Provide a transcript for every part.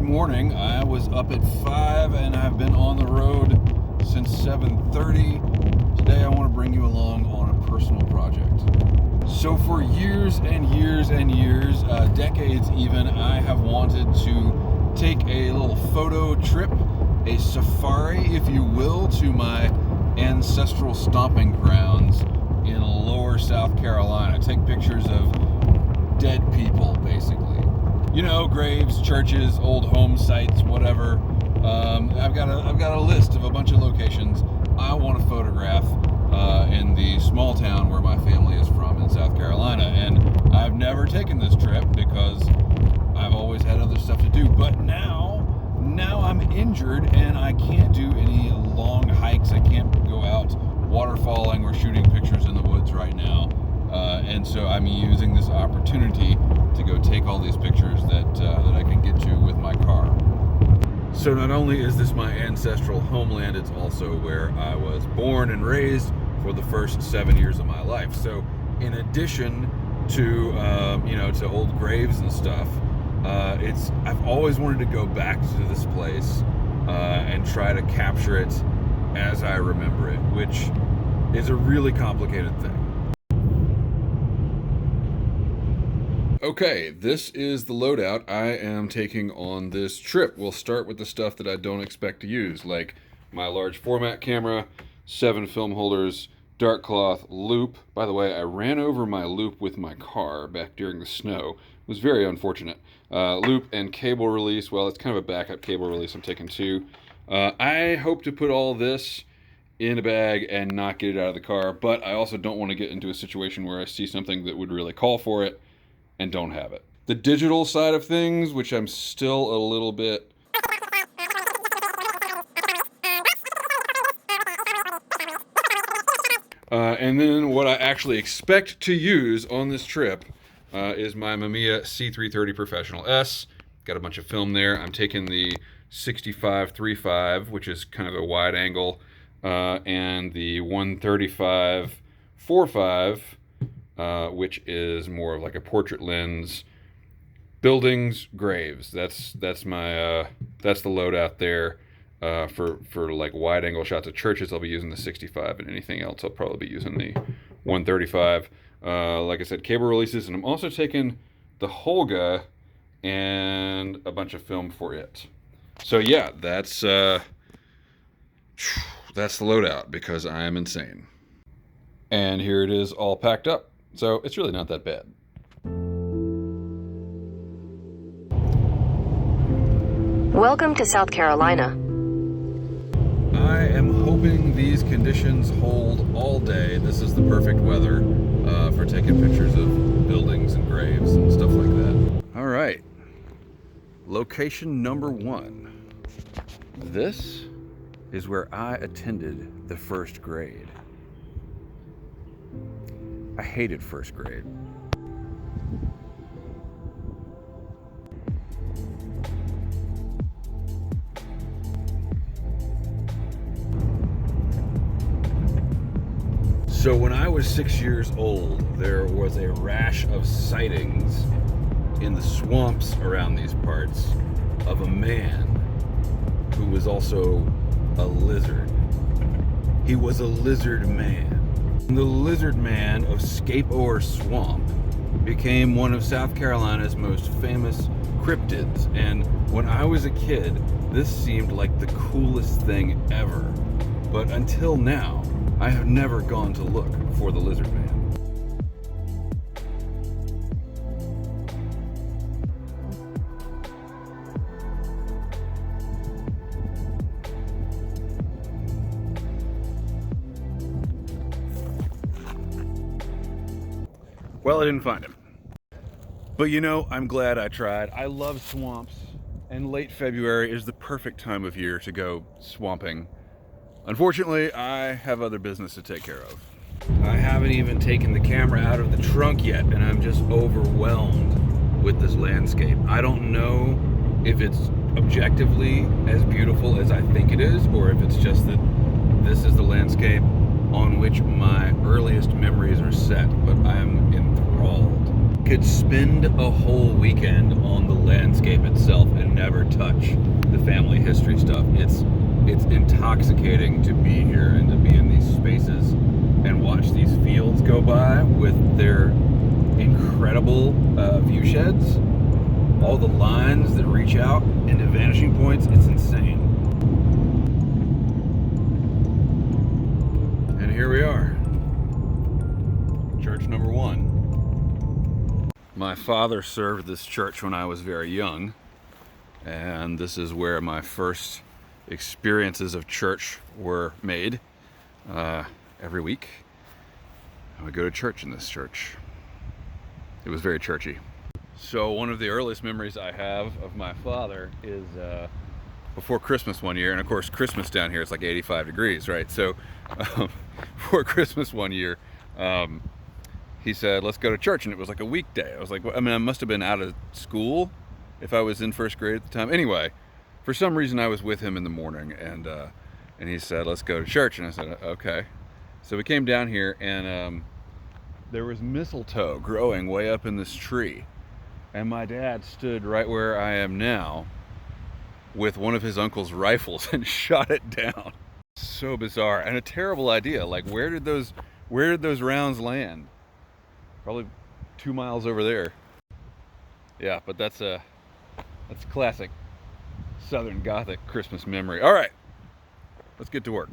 morning. I was up at 5 and I've been on the road since 7:30. Today I want to bring you along on a personal project. So for years and years and years, decades even, I have wanted to take a little photo trip, a safari, if you will, to my ancestral stomping grounds in Lower South Carolina. Take pictures of dead people, basically. You know, graves, churches, old home sites, whatever. I've got a list of a bunch of locations I want to photograph in the small town where my family is from in South Carolina. And I've never taken this trip because I've always had other stuff to do. But now I'm injured and I can't do any long hikes. I can't go out waterfalling or shooting pictures in the woods right now. And so I'm using this opportunity to go take all these pictures that I can get to with my car. So not only is this my ancestral homeland, it's also where I was born and raised for the first 7 years of my life. So in addition to to old graves and stuff, I've always wanted to go back to this place and try to capture it as I remember it, which is a really complicated thing. Okay, this is the loadout I am taking on this trip. We'll start with the stuff that I don't expect to use, like my large format camera, 7 film holders, dark cloth, loop. By the way, I ran over my loop with my car back during the snow. It was very unfortunate. Loop and cable release. Well, it's kind of a backup cable release. I'm taking 2. I hope to put all this in a bag and not get it out of the car, but I also don't want to get into a situation where I see something that would really call for it and don't have it. The digital side of things, which I'm still a little bit and then what I actually expect to use on this trip is my Mamiya C330 Professional S. Got a bunch of film there. I'm taking the 65-35, which is kind of a wide angle, and the 135-45, which is more of like a portrait lens. Buildings, graves. That's my that's the loadout there. For like wide angle shots of churches, I'll be using the 65, and anything else I'll probably be using the 135. Like I said, cable releases, and I'm also taking the Holga and a bunch of film for it. So yeah, that's the loadout because I am insane. And here it is all packed up. So it's really not that bad. Welcome to South Carolina. I am hoping these conditions hold all day. This is the perfect weather for taking pictures of buildings and graves and stuff like that. All right, location number 1. This is where I attended the first grade. I hated first grade. So when I was 6 years old, there was a rash of sightings in the swamps around these parts of a man who was also a lizard. He was a lizard man. The lizard man of Scape-Ore Swamp became one of South Carolina's most famous cryptids, and when I was a kid, this seemed like the coolest thing ever. But until now, I have never gone to look for the lizard man. Well, I didn't find him. But you know, I'm glad I tried. I love swamps, and late February is the perfect time of year to go swamping. Unfortunately, I have other business to take care of. I haven't even taken the camera out of the trunk yet, and I'm just overwhelmed with this landscape. I don't know if it's objectively as beautiful as I think it is, or if it's just that this is the landscape on which my earliest memories are set, but I am enthralled. could spend a whole weekend on the landscape itself and never touch the family history stuff. It's intoxicating to be here and to be in these spaces and watch these fields go by with their incredible view sheds. All the lines that reach out into vanishing points, it's insane. And here we are. Church number 1. My father served this church when I was very young, and this is where my first experiences of church were made. Every week I would go to church in this church. It was very churchy. So one of the earliest memories I have of my father is before Christmas one year, and of course Christmas down here is like 85 degrees, right? So before Christmas one year, he said, let's go to church, and it was like a weekday. I was like, I mean, I must have been out of school if I was in first grade at the time. Anyway, for some reason I was with him in the morning, and he said, let's go to church, and I said, okay. So we came down here, and there was mistletoe growing way up in this tree, and my dad stood right where I am now with one of his uncle's rifles and shot it down. So bizarre, and a terrible idea. Like, where did those rounds land? Probably 2 miles over there. Yeah, but that's classic Southern Gothic Christmas memory. All right, let's get to work.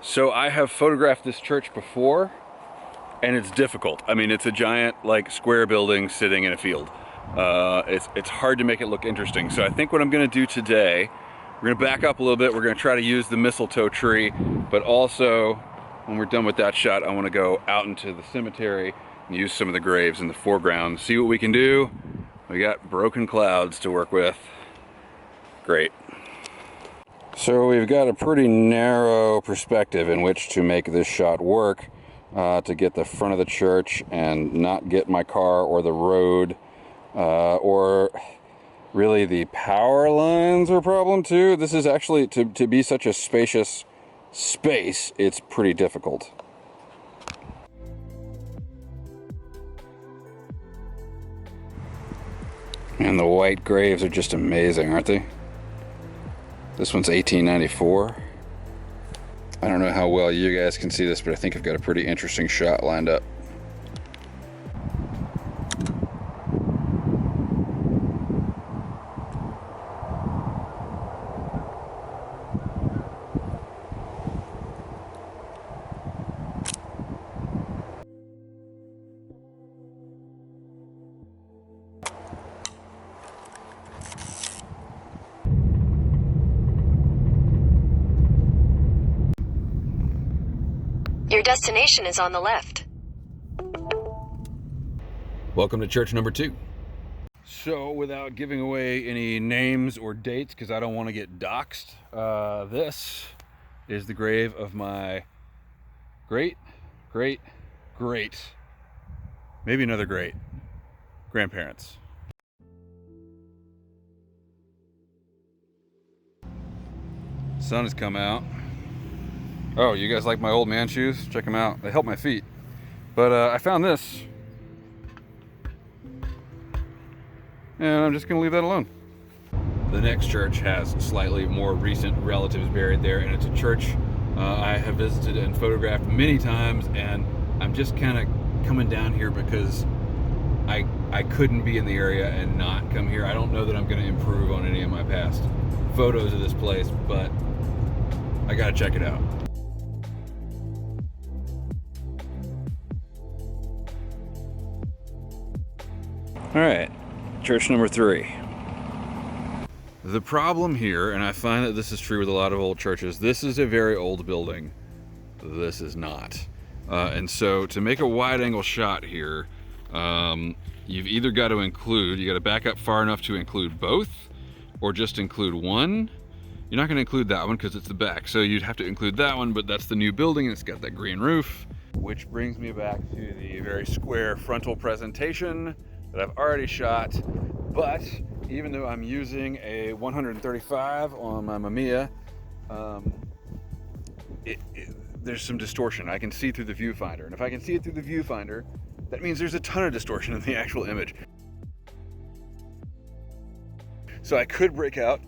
So I have photographed this church before, and it's difficult. I mean, it's a giant, like, square building sitting in a field. It's hard to make it look interesting. So I think what I'm gonna do today, we're gonna back up a little bit. We're gonna try to use the mistletoe tree, but also, when we're done with that shot, I wanna go out into the cemetery and use some of the graves in the foreground, see what we can do. We got broken clouds to work with. Great. So we've got a pretty narrow perspective in which to make this shot work, to get the front of the church and not get my car or the road, or really the power lines are a problem too. This is actually, to be such a spacious space, it's pretty difficult. And the white graves are just amazing, aren't they? This one's 1894. I don't know how well you guys can see this, but I think I've got a pretty interesting shot lined up. Your destination is on the left. Welcome to church number 2. So, without giving away any names or dates, because I don't want to get doxxed, this is the grave of my great, maybe another great, grandparents. Sun has come out. Oh, you guys like my old man shoes? Check them out. They help my feet. But I found this, and I'm just gonna leave that alone. The next church has slightly more recent relatives buried there, and it's a church I have visited and photographed many times, and I'm just kind of coming down here because I couldn't be in the area and not come here. I don't know that I'm gonna improve on any of my past photos of this place, but I gotta check it out. All right, church number 3. The problem here, and I find that this is true with a lot of old churches, this is a very old building. This is not. And so to make a wide angle shot here, you've either got to you got to back up far enough to include both, or just include one. You're not going to include that one because it's the back, so you'd have to include that one, but that's the new building and it's got that green roof. Which brings me back to the very square frontal presentation that I've already shot. But even though I'm using a 135 on my Mamiya, there's some distortion. I can see through the viewfinder, and if I can see it through the viewfinder, that means there's a ton of distortion in the actual image. So I could break out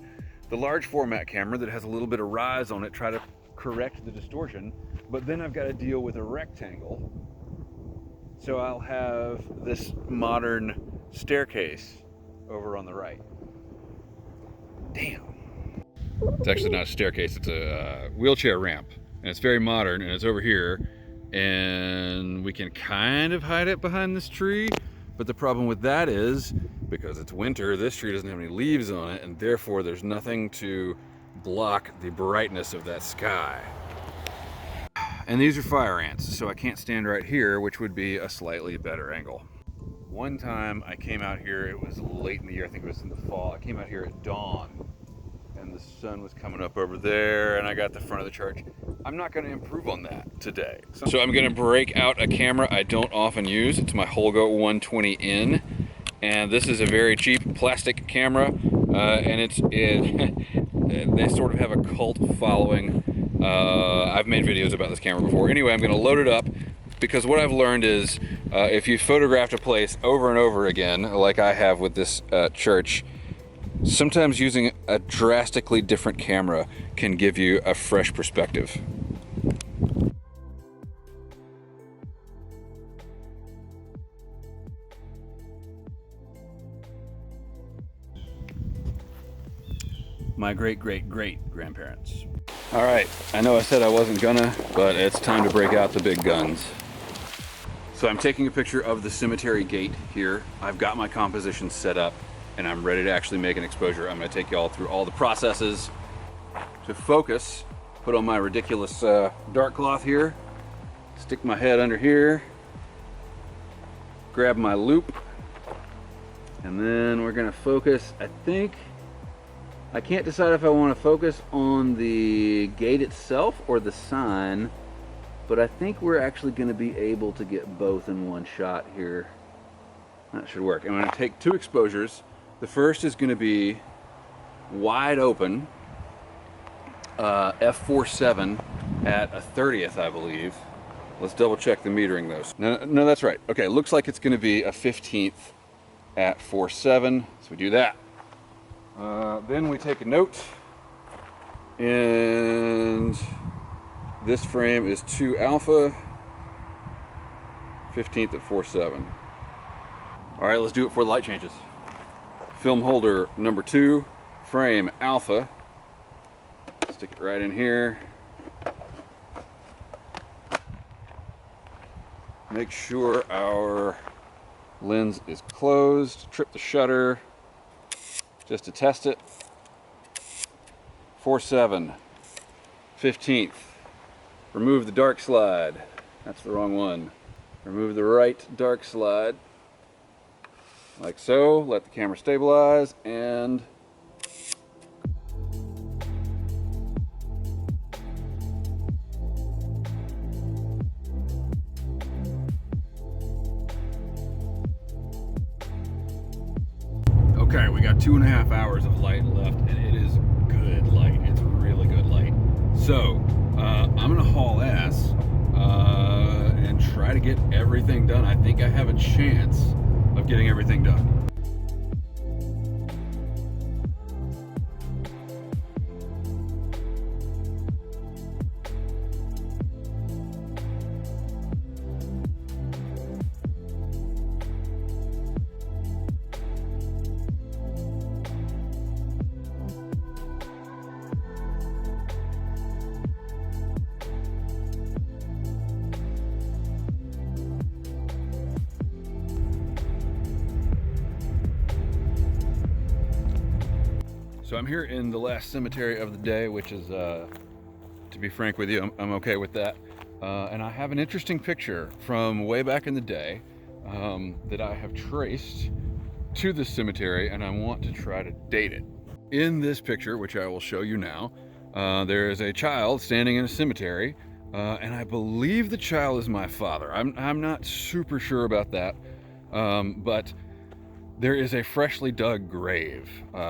the large format camera that has a little bit of rise on it, try to correct the distortion, but then I've got to deal with a rectangle. So I'll have this modern staircase over on the right. Damn. It's actually not a staircase, it's a wheelchair ramp, and it's very modern, and it's over here, and we can kind of hide it behind this tree, but the problem with that is, because it's winter, this tree doesn't have any leaves on it, and therefore there's nothing to block the brightness of that sky. And these are fire ants, so I can't stand right here, which would be a slightly better angle. One time I came out here, it was late in the year, I think it was in the fall, I came out here at dawn, and the sun was coming up over there, and I got the front of the church. I'm not going to improve on that today. So I'm going to break out a camera I don't often use. It's my Holga 120N, and this is a very cheap plastic camera, and they sort of have a cult following. I've made videos about this camera before. Anyway, I'm going to load it up, because what I've learned is if you photographed a place over and over again, like I have with this church, sometimes using a drastically different camera can give you a fresh perspective. My great-great-great-grandparents. All right, I know I said I wasn't gonna, but it's time to break out the big guns. So I'm taking a picture of the cemetery gate here. I've got my composition set up, and I'm ready to actually make an exposure. I'm gonna take y'all through all the processes to focus. Put on my ridiculous dark cloth here, stick my head under here, grab my loop, and then we're gonna focus. I can't decide if I want to focus on the gate itself or the sign, but I think we're actually going to be able to get both in one shot here. That should work. I'm going to take 2 exposures. The first is going to be wide open, f4.7 at a 30th, I believe. Let's double check the metering though. No, that's right. Okay, looks like it's going to be a 15th at 4.7, so we do that. Then we take a note, and this frame is 2 alpha, 15th at 4.7. All right, let's do it before the light changes. Film holder number 2, frame alpha. Stick it right in here. Make sure our lens is closed. Trip the shutter just to test it. 4.7, 15th. Remove the dark slide. That's the wrong one. Remove the right dark slide. Like so. Let the camera stabilize, and okay, we got 2.5 hours of light left, and it is good light. It's really good light. So I'm gonna haul ass and try to get everything done. I think I have a chance of getting everything done. So I'm here in the last cemetery of the day, which is, to be frank with you, I'm okay with that. And I have an interesting picture from way back in the day that I have traced to this cemetery, and I want to try to date it. In this picture, which I will show you now, there is a child standing in a cemetery, and I believe the child is my father. I'm not super sure about that, but there is a freshly dug grave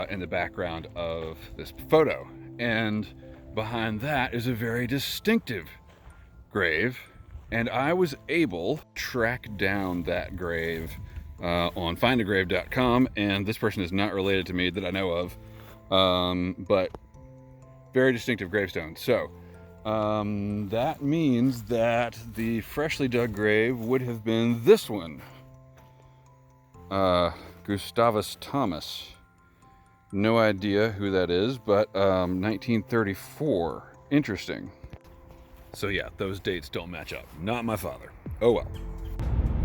in the background of this photo, and behind that is a very distinctive grave, and I was able to track down that grave on findagrave.com, and this person is not related to me that I know of, but very distinctive gravestone. So that means that the freshly dug grave would have been this one. Gustavus Thomas. No idea who that is, but 1934. Interesting. So yeah, those dates don't match up. Not my father. Oh well.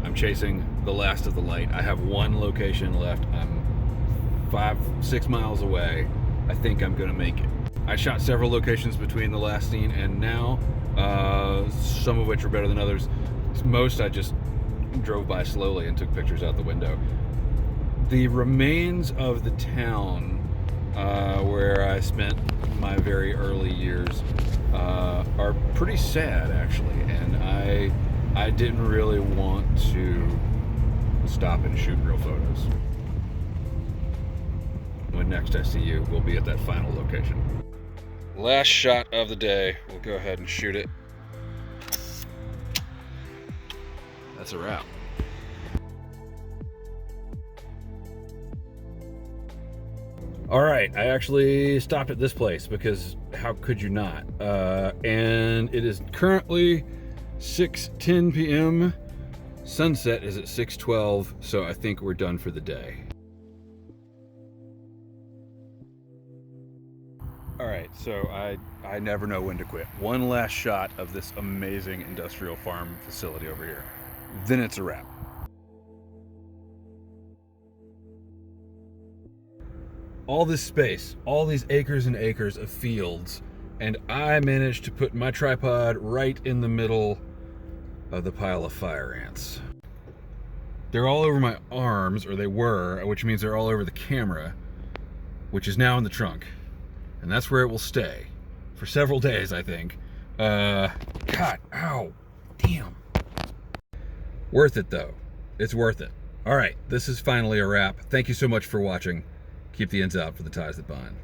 I'm chasing the last of the light. I have one location left. I'm 5-6 miles away. I think I'm gonna make it. I shot several locations between the last scene and now, some of which are better than others. Most I just drove by slowly and took pictures out the window. The remains of the town where I spent my very early years are pretty sad, actually, and I didn't really want to stop and shoot real photos. When next I see you, we'll be at that final location. Last shot of the day. We'll go ahead and shoot it. That's a wrap. All right, I actually stopped at this place because how could you not? And it is currently 6:10 p.m. Sunset is at 6:12, so I think we're done for the day. All right, so I never know when to quit. One last shot of this amazing industrial farm facility over here. Then it's a wrap. All this space, all these acres and acres of fields, and I managed to put my tripod right in the middle of the pile of fire ants. They're all over my arms, or they were, which means they're all over the camera, which is now in the trunk. And that's where it will stay for several days, I think. God, ow, damn. Worth it though, it's worth it. All right, this is finally a wrap. Thank you so much for watching. Keep the ends out for the ties that bind.